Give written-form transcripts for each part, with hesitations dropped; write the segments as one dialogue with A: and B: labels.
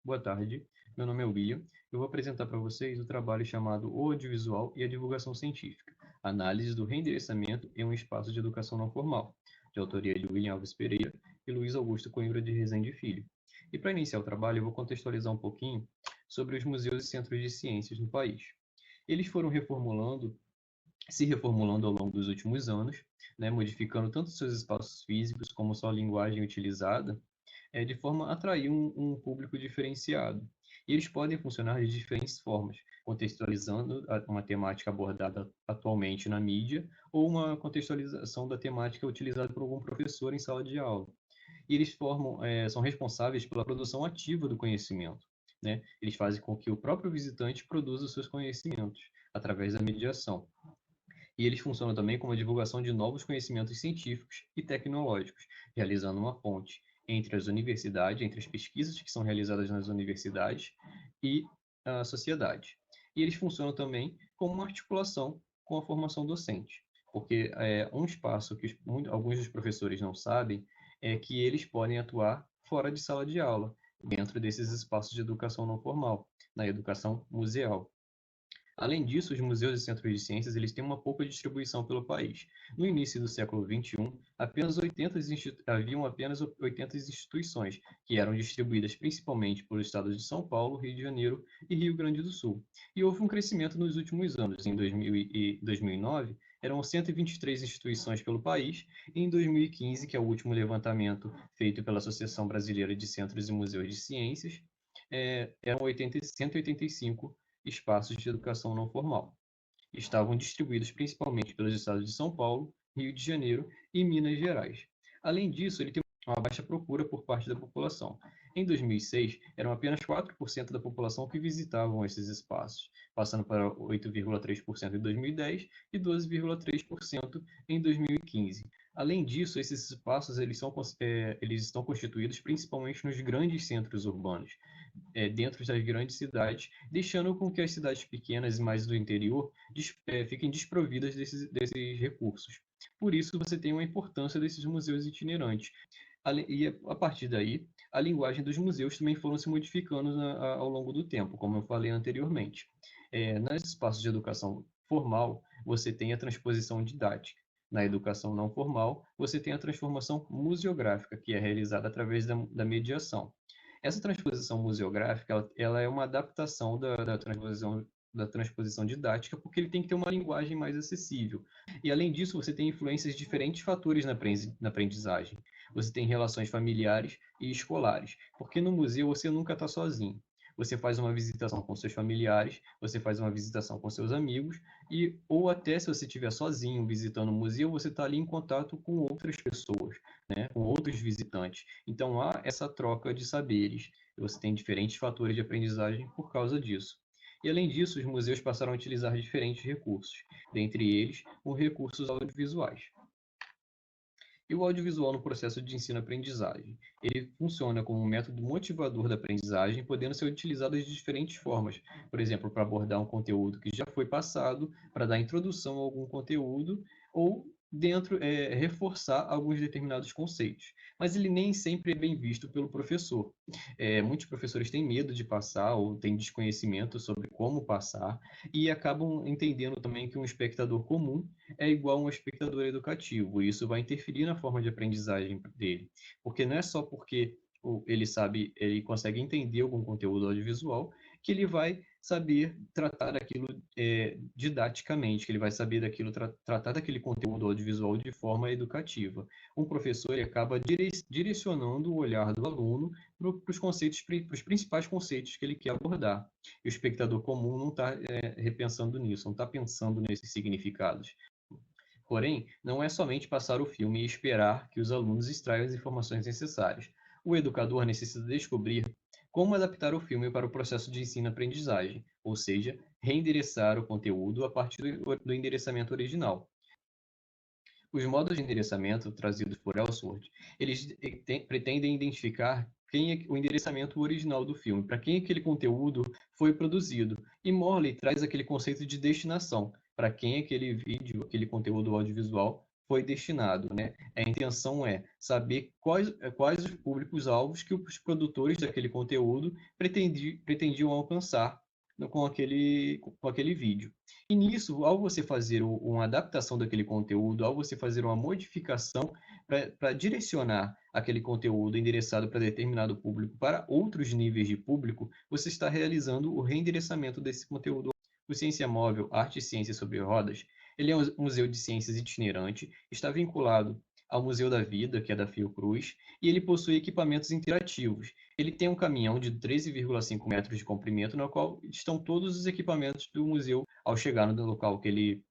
A: Boa tarde, meu nome é William. Eu vou apresentar para vocês o trabalho chamado O Audiovisual e a Divulgação Científica, Análise do Reendereçamento em um Espaço de Educação Não Formal, de autoria de William Alves Pereira e Luiz Augusto Coimbra de Rezende Filho. E para iniciar o trabalho, eu vou contextualizar um pouquinho sobre os museus e centros de ciências no país. Eles foram se reformulando ao longo dos últimos anos, né, modificando tanto seus espaços físicos como sua linguagem utilizada, de forma a atrair um público diferenciado. E eles podem funcionar de diferentes formas, contextualizando uma temática abordada atualmente na mídia ou uma contextualização da temática utilizada por algum professor em sala de aula. E eles são responsáveis pela produção ativa do conhecimento. Né? Eles fazem com que o próprio visitante produza os seus conhecimentos através da mediação. E eles funcionam também como a divulgação de novos conhecimentos científicos e tecnológicos, realizando uma ponte entre as universidades, entre as pesquisas que são realizadas nas universidades e a sociedade. E eles funcionam também como uma articulação com a formação docente, porque um espaço que alguns dos professores não sabem é que eles podem atuar fora de sala de aula, dentro desses espaços de educação não formal, na educação museal. Além disso, os museus e centros de ciências eles têm uma pouca distribuição pelo país. No início do século XXI, haviam apenas 80 instituições, que eram distribuídas principalmente pelos estados de São Paulo, Rio de Janeiro e Rio Grande do Sul. E houve um crescimento nos últimos anos. Em 2000 e 2009, eram 123 instituições pelo país, e em 2015, que é o último levantamento feito pela Associação Brasileira de Centros e Museus de Ciências, eram 185 espaços de educação não formal. Estavam distribuídos principalmente pelos estados de São Paulo, Rio de Janeiro e Minas Gerais. Além disso, ele tem uma baixa procura por parte da população. Em 2006, eram apenas 4% da população que visitavam esses espaços, passando para 8,3% em 2010 e 12,3% em 2015. Além disso, esses espaços eles estão constituídos principalmente nos grandes centros urbanos, dentro das grandes cidades, deixando com que as cidades pequenas e mais do interior fiquem desprovidas desses recursos. Por isso, você tem uma importância desses museus itinerantes. E a partir daí, a linguagem dos museus também foram se modificando ao longo do tempo, como eu falei anteriormente. Nos espaços de educação formal, você tem a transposição didática. Na educação não formal, você tem a transformação museográfica, que é realizada através da mediação. Essa transposição museográfica, ela é uma adaptação da transposição didática, porque ele tem que ter uma linguagem mais acessível. E, além disso, você tem influências de diferentes fatores na aprendizagem. Você tem relações familiares e escolares, porque no museu você nunca está sozinho. Você faz uma visitação com seus familiares, você faz uma visitação com seus amigos, ou até se você estiver sozinho visitando o museu, você está ali em contato com outras pessoas, né, com outros visitantes. Então há essa troca de saberes. Você tem diferentes fatores de aprendizagem por causa disso. E além disso, os museus passaram a utilizar diferentes recursos, dentre eles os recursos audiovisuais. E o audiovisual no processo de ensino-aprendizagem? Ele funciona como um método motivador da aprendizagem, podendo ser utilizado de diferentes formas. Por exemplo, para abordar um conteúdo que já foi passado, para dar introdução a algum conteúdo, ou reforçar alguns determinados conceitos. Mas ele nem sempre é bem visto pelo professor. Muitos professores têm medo de passar ou têm desconhecimento sobre como passar e acabam entendendo também que um espectador comum é igual a um espectador educativo, e isso vai interferir na forma de aprendizagem dele, porque não é só porque ele consegue entender algum conteúdo audiovisual, que ele vai saber tratar daquilo didaticamente, que ele vai saber tratar daquele conteúdo audiovisual de forma educativa. Um professor ele acaba direcionando o olhar do aluno para os principais conceitos que ele quer abordar. E o espectador comum não está repensando nisso, não está pensando nesses significados. Porém, não é somente passar o filme e esperar que os alunos extraiam as informações necessárias. O educador necessita descobrir como adaptar o filme para o processo de ensino-aprendizagem, ou seja, reendereçar o conteúdo a partir do endereçamento original. Os modos de endereçamento trazidos por Ellsworth, eles pretendem identificar quem é o endereçamento original do filme, para quem aquele conteúdo foi produzido. E Morley traz aquele conceito de destinação, para quem aquele vídeo, aquele conteúdo audiovisual foi destinado, né? A intenção é saber quais os públicos-alvos que os produtores daquele conteúdo pretendiam alcançar com aquele vídeo. E nisso, ao você fazer uma adaptação daquele conteúdo, ao você fazer uma modificação para direcionar aquele conteúdo endereçado para determinado público para outros níveis de público, você está realizando o reendereçamento desse conteúdo. O Ciência Móvel, Arte e Ciência sobre Rodas, ele é um museu de ciências itinerante, está vinculado ao Museu da Vida, que é da Fiocruz, e ele possui equipamentos interativos. Ele tem um caminhão de 13,5 metros de comprimento, no qual estão todos os equipamentos do museu ao chegar no local que ele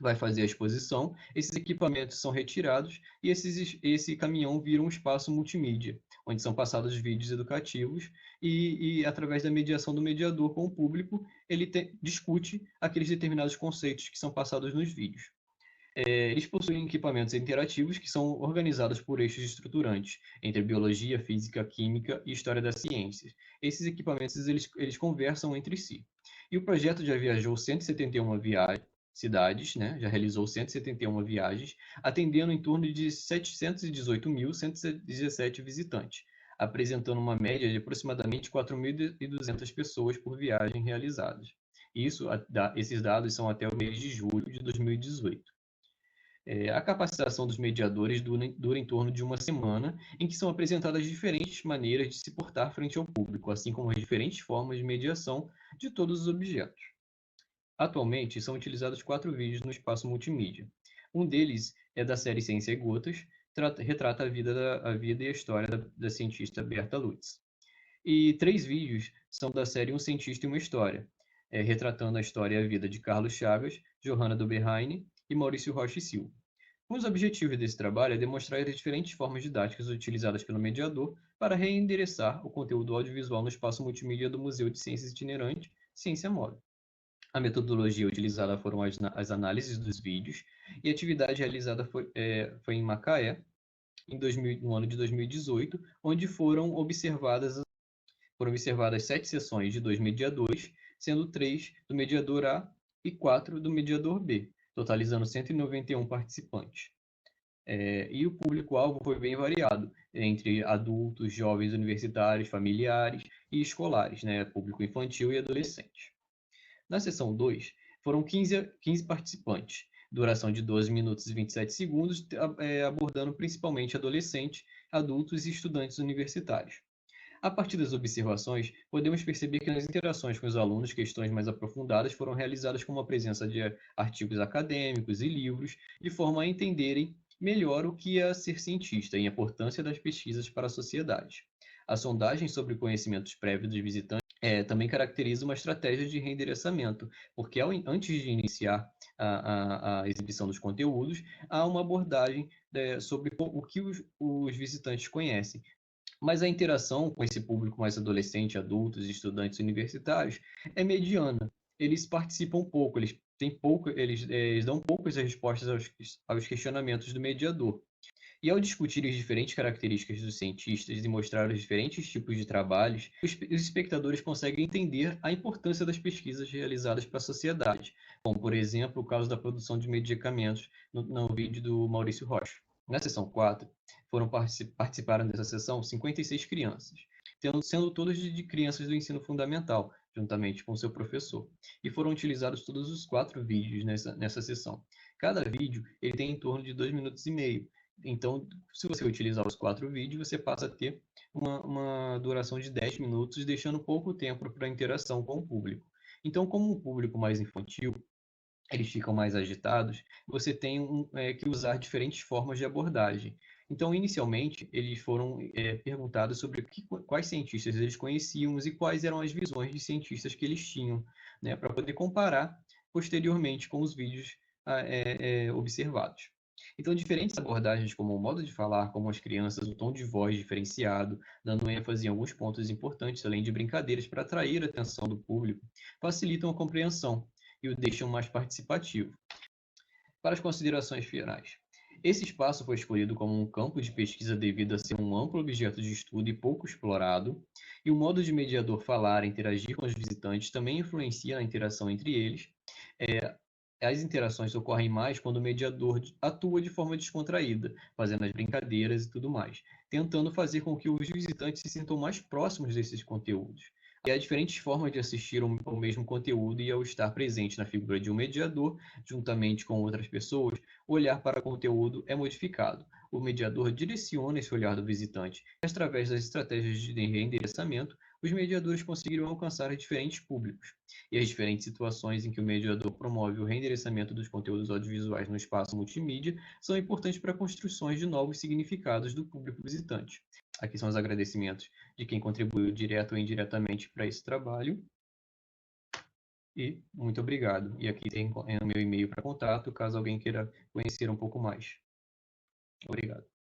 A: vai fazer a exposição. Esses equipamentos são retirados e esse caminhão vira um espaço multimídia, onde são passados vídeos educativos e através da mediação do mediador com o público, ele discute aqueles determinados conceitos que são passados nos vídeos. Eles possuem equipamentos interativos que são organizados por eixos estruturantes, entre biologia, física, química e história das ciências. Esses equipamentos eles conversam entre si. E o projeto já viajou 171 cidades, né? Já realizou 171 viagens, atendendo em torno de 718.117 visitantes, apresentando uma média de aproximadamente 4.200 pessoas por viagem realizadas. Esses dados são até o mês de julho de 2018. A capacitação dos mediadores dura em torno de uma semana, em que são apresentadas diferentes maneiras de se portar frente ao público, assim como as diferentes formas de mediação de todos os objetos. Atualmente, são utilizados 4 vídeos no espaço multimídia. Um deles é da série Ciência e Gotas, retrata a vida e a história da cientista Berta Lutz. E 3 vídeos são da série Um Cientista e uma História, retratando a história e a vida de Carlos Chagas, Johanna Doberheim e Maurício Rocha e Silva. Um dos objetivos desse trabalho é demonstrar as diferentes formas didáticas utilizadas pelo mediador para reendereçar o conteúdo audiovisual no espaço multimídia do Museu de Ciências Itinerante, Ciência Móvel. A metodologia utilizada foram as análises dos vídeos e a atividade realizada foi em Macaé, no ano de 2018, onde foram observadas 7 sessões de 2 mediadores, sendo 3 do mediador A e 4 do mediador B, totalizando 191 participantes. E o público-alvo foi bem variado, entre adultos, jovens universitários, familiares e escolares, né, público infantil e adolescente. Na sessão 2, foram 15 participantes, duração de 12 minutos e 27 segundos, abordando principalmente adolescentes, adultos e estudantes universitários. A partir das observações, podemos perceber que nas interações com os alunos, questões mais aprofundadas foram realizadas com a presença de artigos acadêmicos e livros, de forma a entenderem melhor o que é ser cientista e a importância das pesquisas para a sociedade. A sondagem sobre conhecimentos prévios dos visitantes também caracteriza uma estratégia de reendereçamento, porque antes de iniciar a exibição dos conteúdos, há uma abordagem sobre o que os visitantes conhecem. Mas a interação com esse público mais adolescente, adultos, estudantes universitários é mediana. Eles participam pouco, eles dão poucas respostas aos questionamentos do mediador. E ao discutir as diferentes características dos cientistas e mostrar os diferentes tipos de trabalhos, os espectadores conseguem entender a importância das pesquisas realizadas para a sociedade, como, por exemplo, o caso da produção de medicamentos no vídeo do Maurício Rocha. Na sessão 4, participaram dessa sessão 56 crianças, sendo todas de crianças do ensino fundamental, juntamente com seu professor. E foram utilizados todos os 4 vídeos nessa sessão. Cada vídeo ele tem em torno de 2 minutos e meio. Então, se você utilizar os 4 vídeos, você passa a ter uma duração de 10 minutos, deixando pouco tempo para interação com o público. Então, como um público mais infantil, eles ficam mais agitados, você tem que usar diferentes formas de abordagem. Então, inicialmente, eles foram perguntados sobre quais cientistas eles conheciam e quais eram as visões de cientistas que eles tinham, né, para poder comparar posteriormente com os vídeos observados. Então, diferentes abordagens, como o modo de falar, como as crianças, o tom de voz diferenciado, dando ênfase em alguns pontos importantes, além de brincadeiras para atrair a atenção do público, facilitam a compreensão e o deixam mais participativo. Para as considerações finais. Esse espaço foi escolhido como um campo de pesquisa devido a ser um amplo objeto de estudo e pouco explorado, e o modo de mediador falar e interagir com os visitantes também influencia na interação entre eles. As interações ocorrem mais quando o mediador atua de forma descontraída, fazendo as brincadeiras e tudo mais, tentando fazer com que os visitantes se sintam mais próximos desses conteúdos. E há diferentes formas de assistir ao mesmo conteúdo e ao estar presente na figura de um mediador, juntamente com outras pessoas, o olhar para o conteúdo é modificado. O mediador direciona esse olhar do visitante. E, através das estratégias de reendereçamento, os mediadores conseguiram alcançar diferentes públicos e as diferentes situações em que o mediador promove o reendereçamento dos conteúdos audiovisuais no espaço multimídia são importantes para construções de novos significados do público visitante. Aqui são os agradecimentos de quem contribuiu direto ou indiretamente para esse trabalho. E muito obrigado. E aqui tem o meu e-mail para contato, caso alguém queira conhecer um pouco mais. Obrigado.